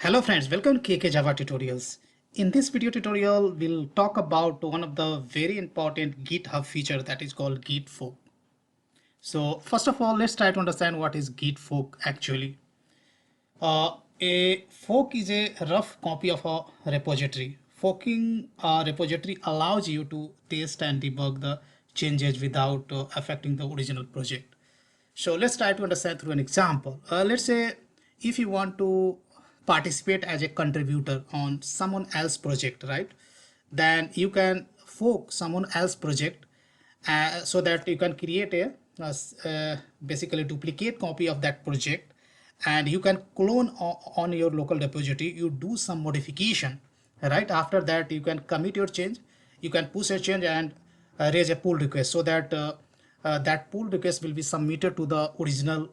Hello friends, welcome to KK Java Tutorials. In this video tutorial, we'll talk about one of the very important GitHub feature that is called Git fork. So first of all, let's try to understand what is Git fork actually. A fork is a rough copy of a repository. Forking a repository allows you to test and debug the changes without affecting the original project. So let's try to understand through an example. Let's say if you want to participate as a contributor on someone else project, right? Then you can fork someone else project so that you can create basically duplicate copy of that project, and you can clone on your local repository. You do some modification, right? After that you can commit your change, you can push a change and raise a pull request, so that that pull request will be submitted to the original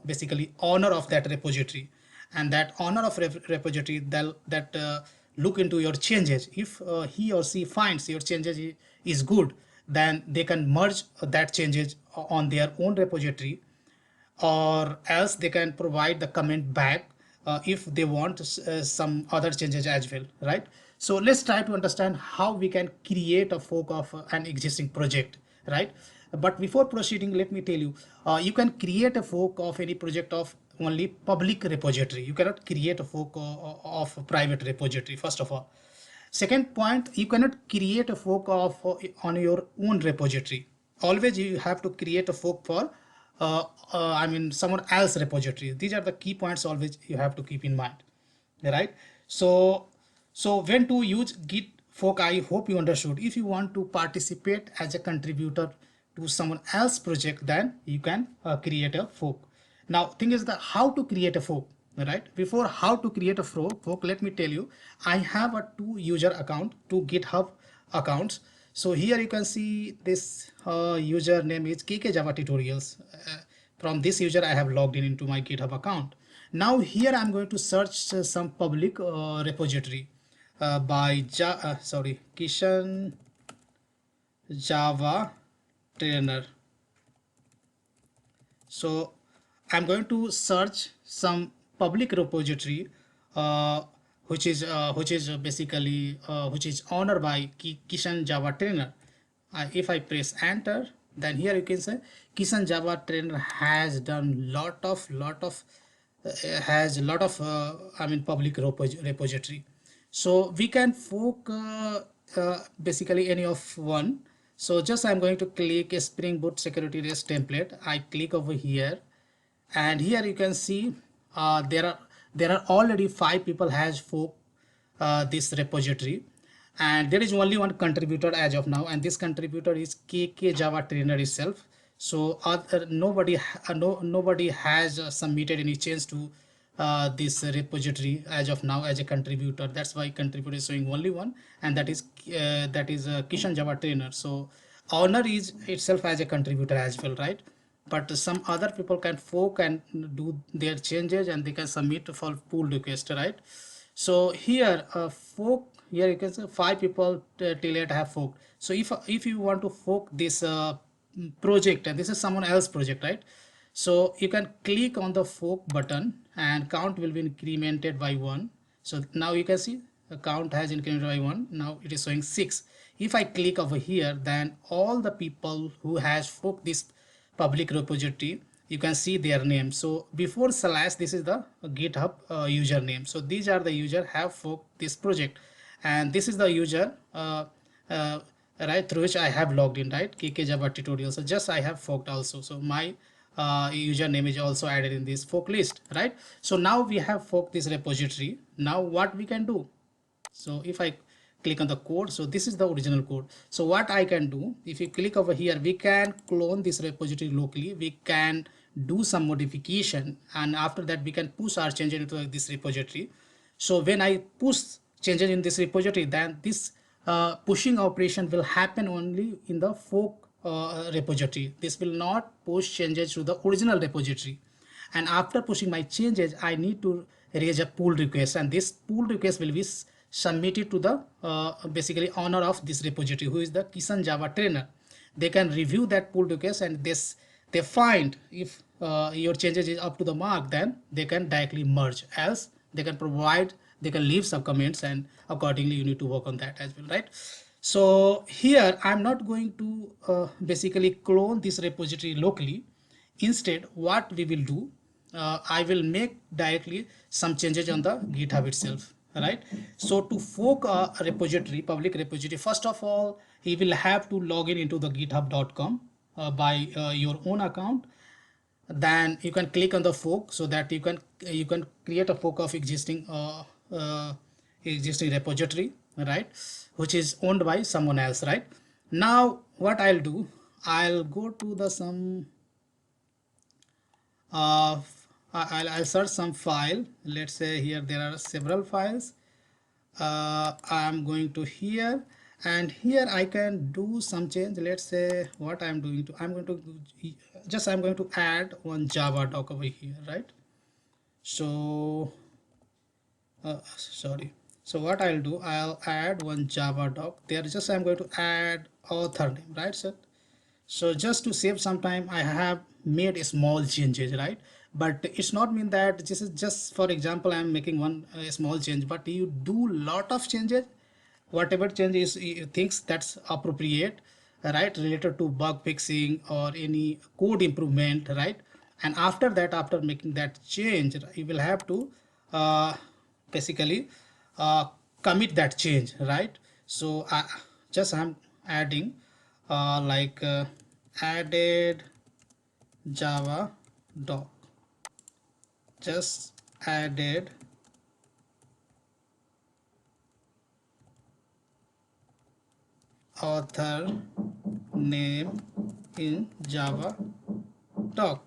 basically owner of that repository, and that owner of repository that look into your changes. If he or she finds your changes is good, then they can merge that changes on their own repository, or else they can provide the comment back if they want some other changes as well, right? So let's try to understand how we can create a fork of an existing project, right? But before proceeding, let me tell you, you can create a fork of any project of only public repository. You cannot create a fork of a private repository, first of all. Second point, you cannot create a fork of on your own repository. Always you have to create a fork for someone else repository. These are the key points always you have to keep in mind, right? So when to use Git fork, I hope you understood. If you want to participate as a contributor to someone else project, then you can create a fork. Now thing is that how to create a fork, right? Before how to create a fork, let me tell you, I have a two user account, two GitHub accounts. So here you can see this user name is KK Java Tutorials. From this user I have logged in into my GitHub account. Now here I'm going to search some public repository by Kishan Java Trainer. So I'm going to search some public repository which is basically which is owned by Kishan Java Trainer. If I press enter, then here you can say Kishan Java Trainer has done lot of public repository. So we can fork basically any of one. So just I'm going to click a Spring Boot security REST template. I click over here, and here you can see there are already 5 people has forked this repository, and there is only one contributor as of now, and this contributor is KK Java Trainer itself. So nobody has submitted any change to this repository as of now as a contributor. That's why contributor is showing only one, and that is Kishan Java Trainer. So owner is itself as a contributor as well, right? But some other people can fork and do their changes, and they can submit for pull request, right? So here fork, here you can say 5 people till it have forked. So if you want to fork this project, and this is someone else project, right? So you can click on the fork button and count will be incremented by 1. So now you can see the count has incremented by 1. Now it is showing 6. If I click over here, then all the people who has forked this public repository, you can see their name. So before slash, this is the GitHub username. So these are the user have forked this project, and this is the user right, through which I have logged in, right? KK Java Tutorial. So just I have forked also. So my username is also added in this fork list, right? So now we have forked this repository. Now what we can do? So if I click on the code, so this is the original code. So what I can do, if you click over here, we can clone this repository locally, we can do some modification, and after that we can push our changes into this repository. So when I push changes in this repository, then this pushing operation will happen only in the fork repository. This will not push changes to the original repository. And after pushing my changes, I need to raise a pull request, and this pull request will be submitted to the basically owner of this repository, who is the Kishan Java Trainer. They can review that pull request, and this they find if your changes is up to the mark, then they can directly merge, else they can provide, they can leave some comments, and accordingly you need to work on that as well, right? So here I'm not going to basically clone this repository locally. Instead, what we will do, I will make directly some changes on the GitHub itself, right? So to fork a repository, public repository, first of all, he will have to log in into the github.com by your own account. Then you can click on the fork so that you can create a fork of existing repository, right, which is owned by someone else, right? Now what I'll do, I'll go to the some I'll search some file. Let's say here there are several files. I'm going to here, and here I can do some change. Let's say what I'm doing to, I'm going to add one Java doc over here, right? So sorry, so what I'll do, I'll add one Java doc there. Just I'm going to add author name, right, sir? So just to save some time, I have made a small changes, right? But it's not mean that this is just, for example, I'm making one small change, but you do lot of changes, whatever changes you thinks that's appropriate, right, related to bug fixing or any code improvement, right? And after that, after making that change, you will have to basically uh, commit that change, right? So I'm adding added Java doc, just added author name in Java doc.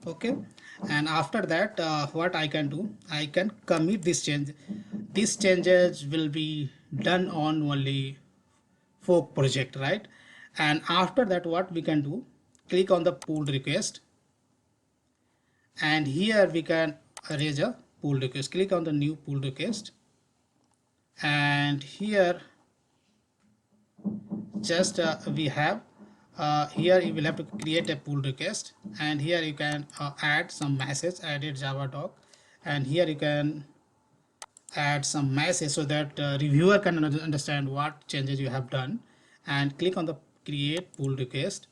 Okay, and after that, what I can do, I can commit this change. These changes will be done on only fork project, right? And after that, what we can do, click on the pull request, and here we can raise a pull request. Click on the new pull request, and here just we have here you will have to create a pull request, and here you can add some message, added Java doc, and here you can add some message so that reviewer can understand what changes you have done, and click on the create pull request.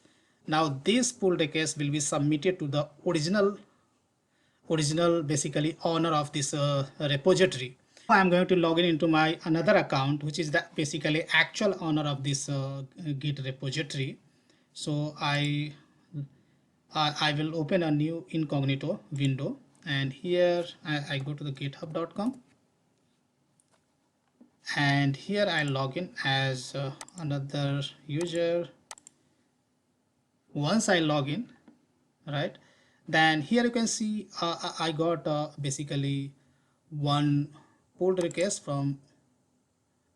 Now this pull request will be submitted to the original basically owner of this repository. I'm going to log in into my another account, which is the basically actual owner of this Git repository. So I will open a new incognito window, and here I go to the github.com, and here I log in as another user. Once I log in, right, then here you can see I got basically one pull request from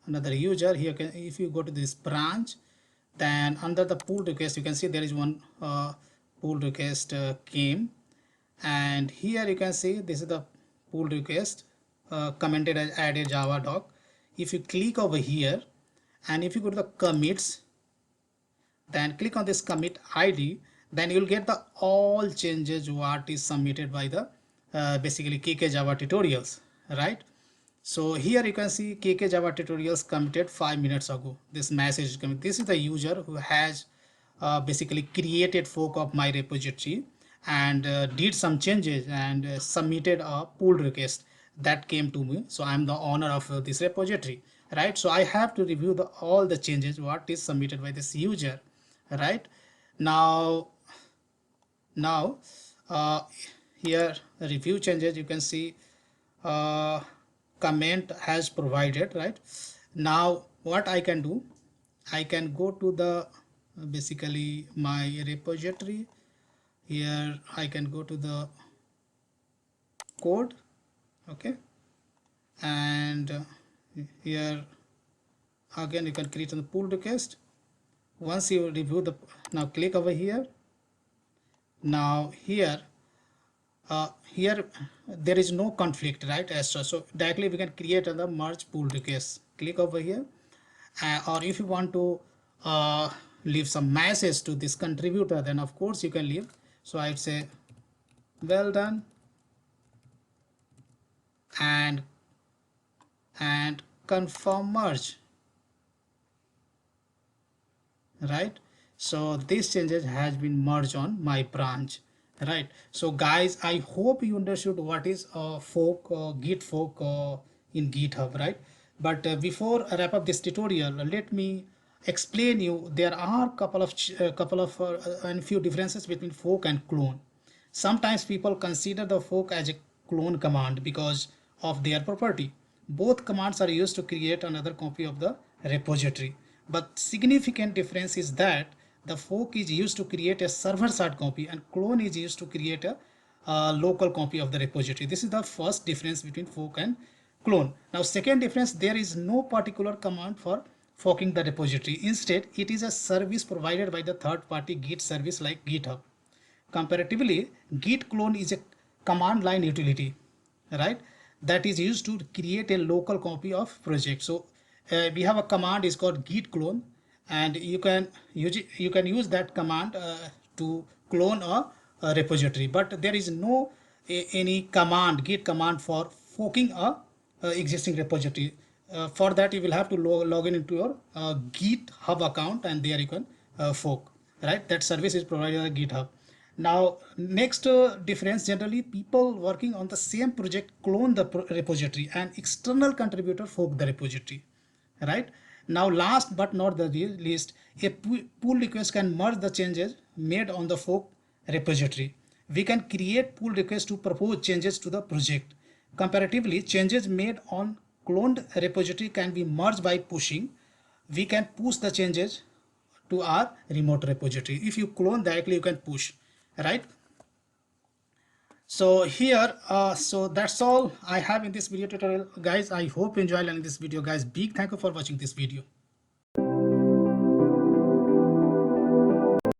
another user. Here if you go to this branch, then under the pull request you can see there is one pull request came, and here you can see this is the pull request commented as added Java doc. If you click over here, and if you go to the commits, then click on this commit ID, then you'll get the all changes what is submitted by the basically KK Java tutorials, right? So here you can see KK Java tutorials committed 5 minutes ago. This message is coming. This is the user who has basically created fork of my repository and did some changes and submitted a pull request that came to me. So I'm the owner of this repository, right? So I have to review all the changes what is submitted by this user, right? Now uh, here review changes, you can see comment has provided, right? Now what I can do, I can go to the basically my repository. Here I can go to the code, okay, and here again you can create a pull request. Once you review the, now click over here. Now here there is no conflict, right, as such. So directly we can create the merge pull request. Click over here, or if you want to leave some message to this contributor, then of course you can leave. So I'd say well done and confirm merge, right? So this changes has been merged on my branch, right? So guys, I hope you understood what is fork, git fork in GitHub, right? But before I wrap up this tutorial, let me explain you there are couple of and few differences between fork and clone. Sometimes people consider the fork as a clone command because of their property. Both commands are used to create another copy of the repository. But significant difference is that the fork is used to create a server-side copy and clone is used to create a local copy of the repository. This is the first difference between fork and clone. Now, second difference, there is no particular command for forking the repository. Instead, it is a service provided by the third-party Git service like GitHub. Comparatively, git clone is a command line utility, right? That is used to create a local copy of project. So we have a command is called git clone, and you can use that command to clone a repository. But there is no any command git command for forking a existing repository. For that, you will have to log in into your GitHub account, and there you can fork. Right, that service is provided by GitHub. Now, next difference, generally people working on the same project clone the repository and external contributor fork the repository, right? Now, last but not the least, a pull request can merge the changes made on the fork repository. We can create pull requests to propose changes to the project. Comparatively, changes made on cloned repository can be merged by pushing. We can push the changes to our remote repository. If you clone directly, you can push, right? So here, so that's all I have in this video tutorial, guys. I hope you enjoy learning this video, guys. Big thank you for watching this video.